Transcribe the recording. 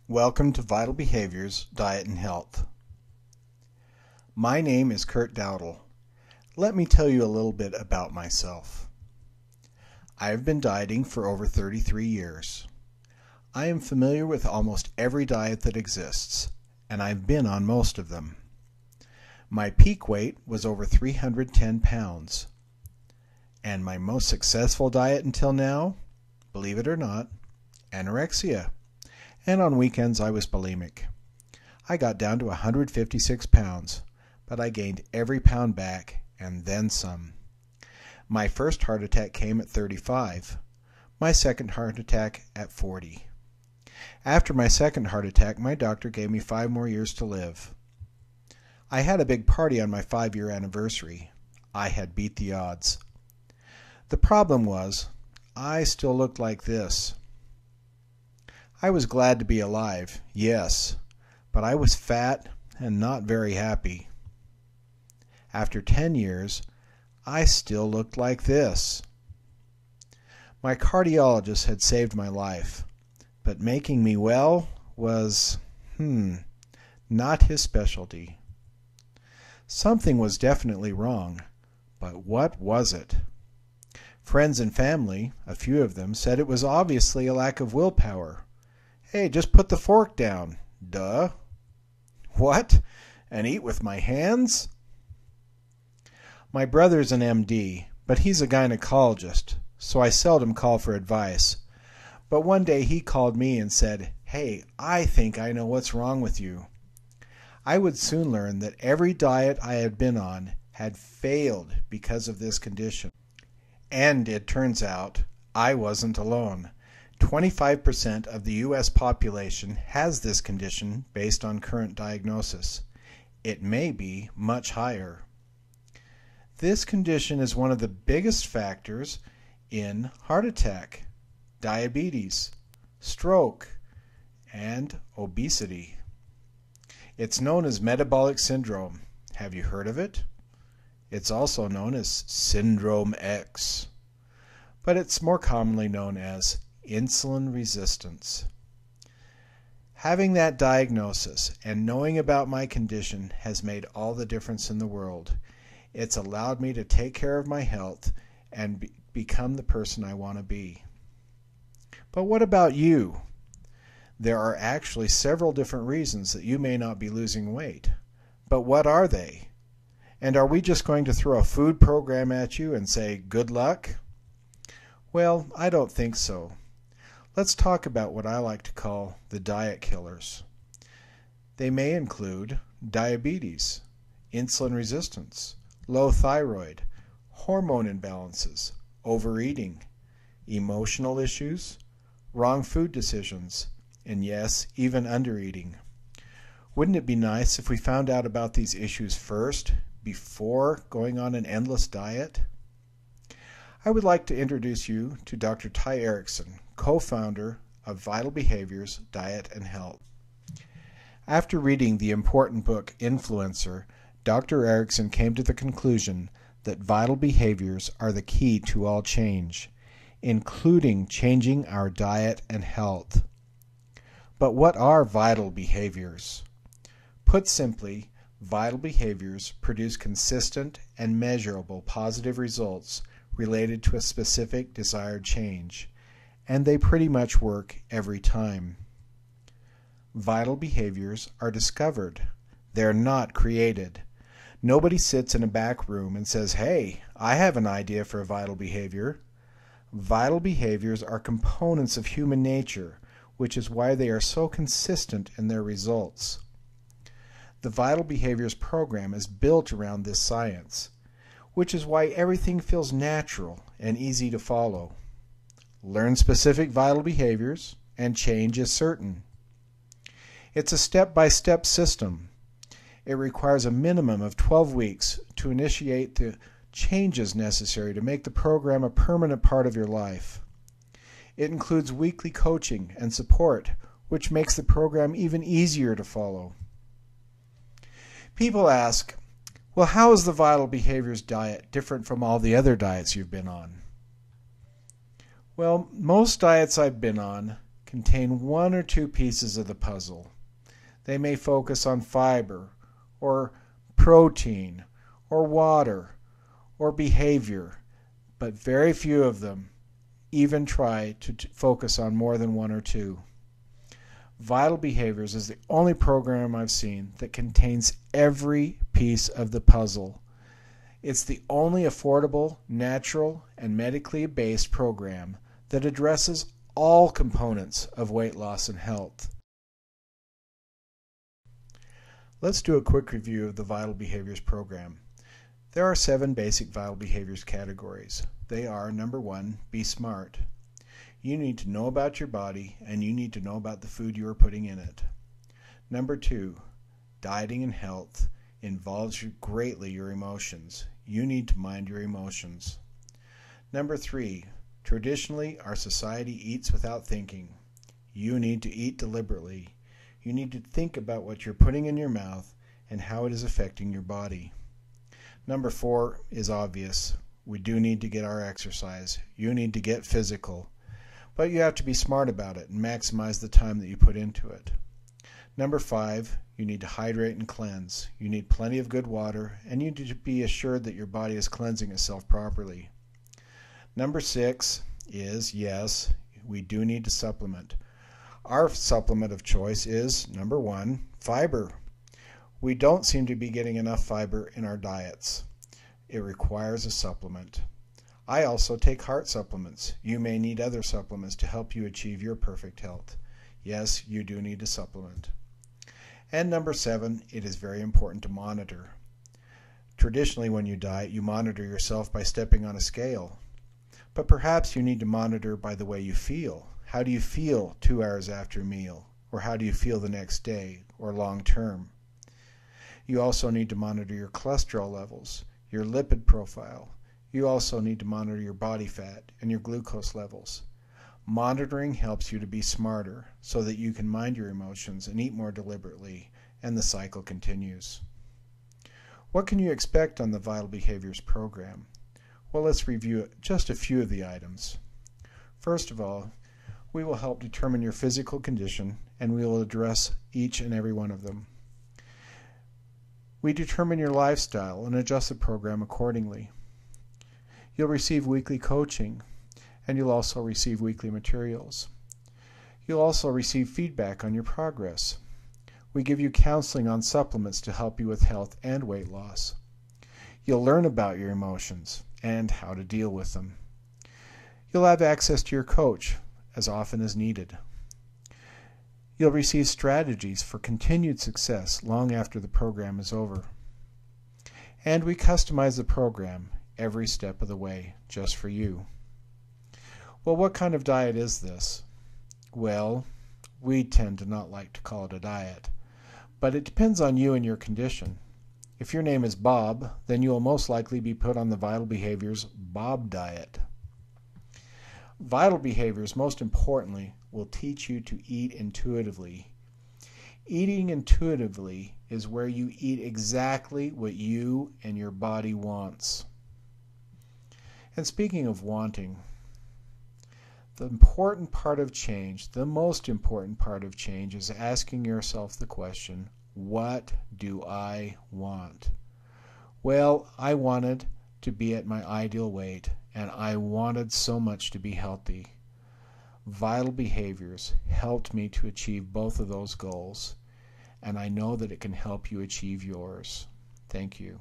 Welcome to Vital Behaviors, Diet and Health. My name is Kurt Dowdle. Let me tell you a little bit about myself. I have been dieting for over 33 years. I am familiar with almost every diet that exists, and I've been on most of them. My peak weight was over 310 pounds. And my most successful diet until now, believe it or not, anorexia. And on weekends I was bulimic. I got down to 156 pounds, but I gained every pound back and then some. My first heart attack came at 35. My second heart attack at 40. After my second heart attack, my doctor gave me 5 more years to live. I had a big party on my 5-year anniversary. I had beat the odds. The problem was, I still looked like this. I was glad to be alive, yes, but I was fat and not very happy. After 10 years, I still looked like this. My cardiologist had saved my life, but making me well was, not his specialty. Something was definitely wrong, but what was it? Friends and family, a few of them, said it was obviously a lack of willpower. Hey, just put the fork down. Duh. What? And eat with my hands? My brother's an MD, but he's a gynecologist, so I seldom call for advice. But one day he called me and said, "Hey, I think I know what's wrong with you." I would soon learn that every diet I had been on had failed because of this condition. And it turns out I wasn't alone. 25% of the U.S. population has this condition based on current diagnosis. It may be much higher. This condition is one of the biggest factors in heart attack, diabetes, stroke, and obesity. It's known as metabolic syndrome. Have you heard of it? It's also known as Syndrome X, but it's more commonly known as insulin resistance. Having that diagnosis and knowing about my condition has made all the difference in the world. It's allowed me to take care of my health and become the person I want to be. But what about you? There are actually several different reasons that you may not be losing weight. But what are they? And are we just going to throw a food program at you and say, good luck? Well, I don't think so. Let's talk about what I like to call the diet killers. They may include diabetes, insulin resistance, low thyroid, hormone imbalances, overeating, emotional issues, wrong food decisions, and yes, even undereating. Wouldn't it be nice if we found out about these issues first, before going on an endless diet? I would like to introduce you to Dr. Ty Erickson, co-founder of Vital Behaviors, Diet and Health. After reading the important book Influencer, Dr. Erickson came to the conclusion that vital behaviors are the key to all change, including changing our diet and health. But what are vital behaviors? Put simply, vital behaviors produce consistent and measurable positive results related to a specific desired change, and they pretty much work every time. Vital behaviors are discovered. They're not created. Nobody sits in a back room and says, "Hey, I have an idea for a vital behavior." Vital behaviors are components of human nature, which is why they are so consistent in their results. The Vital Behaviors program is built around this science, which is why everything feels natural and easy to follow. Learn specific vital behaviors, and change is certain. It's a step-by-step system. It requires a minimum of 12 weeks to initiate the changes necessary to make the program a permanent part of your life. It includes weekly coaching and support, which makes the program even easier to follow. People ask, well, how is the Vital Behaviors diet different from all the other diets you've been on? Well, most diets I've been on contain one or two pieces of the puzzle. They may focus on fiber, or protein, or water, or behavior, but very few of them even try to focus on more than one or two. Vital Behaviors is the only program I've seen that contains every piece of the puzzle. It's the only affordable, natural, and medically based program that addresses all components of weight loss and health. Let's do a quick review of the Vital Behaviors program. There are 7 basic Vital Behaviors categories. They are: number 1, be smart. You need to know about your body, and you need to know about the food you are putting in it. Number 2, dieting and health involves greatly your emotions. You need to mind your emotions. Number 3, traditionally our society eats without thinking. You need to eat deliberately. You need to think about what you're putting in your mouth and how it is affecting your body. Number 4 is obvious. We do need to get our exercise. You need to get physical. But you have to be smart about it and maximize the time that you put into it. Number 5, you need to hydrate and cleanse. You need plenty of good water, and you need to be assured that your body is cleansing itself properly. Number 6 is, yes, we do need to supplement. Our supplement of choice is, number 1, fiber. We don't seem to be getting enough fiber in our diets. It requires a supplement. I also take heart supplements. You may need other supplements to help you achieve your perfect health. Yes, you do need a supplement. And number 7, it is very important to monitor. Traditionally, when you diet, you monitor yourself by stepping on a scale. But perhaps you need to monitor by the way you feel. How do you feel 2 hours after a meal? Or how do you feel the next day or long term? You also need to monitor your cholesterol levels, your lipid profile. You also need to monitor your body fat and your glucose levels. Monitoring helps you to be smarter so that you can mind your emotions and eat more deliberately, and the cycle continues. What can you expect on the Vital Behaviors program? Well, let's review just a few of the items. First of all, we will help determine your physical condition, and we will address each and every one of them. We determine your lifestyle and adjust the program accordingly. You'll receive weekly coaching, and you'll also receive weekly materials. You'll also receive feedback on your progress. We give you counseling on supplements to help you with health and weight loss. You'll learn about your emotions and how to deal with them. You'll have access to your coach as often as needed. You'll receive strategies for continued success long after the program is over. And we customize the program every step of the way, just for you. Well, what kind of diet is this? Well, we tend to not like to call it a diet, but it depends on you and your condition. If your name is Bob, then you will most likely be put on the Vital Behaviors Bob diet. Vital Behaviors, most importantly, will teach you to eat intuitively. Eating intuitively is where you eat exactly what you and your body wants. And speaking of wanting, the important part of change, the most important part of change, is asking yourself the question, what do I want? Well, I wanted to be at my ideal weight, and I wanted so much to be healthy. Vital Behaviors helped me to achieve both of those goals, and I know that it can help you achieve yours. Thank you.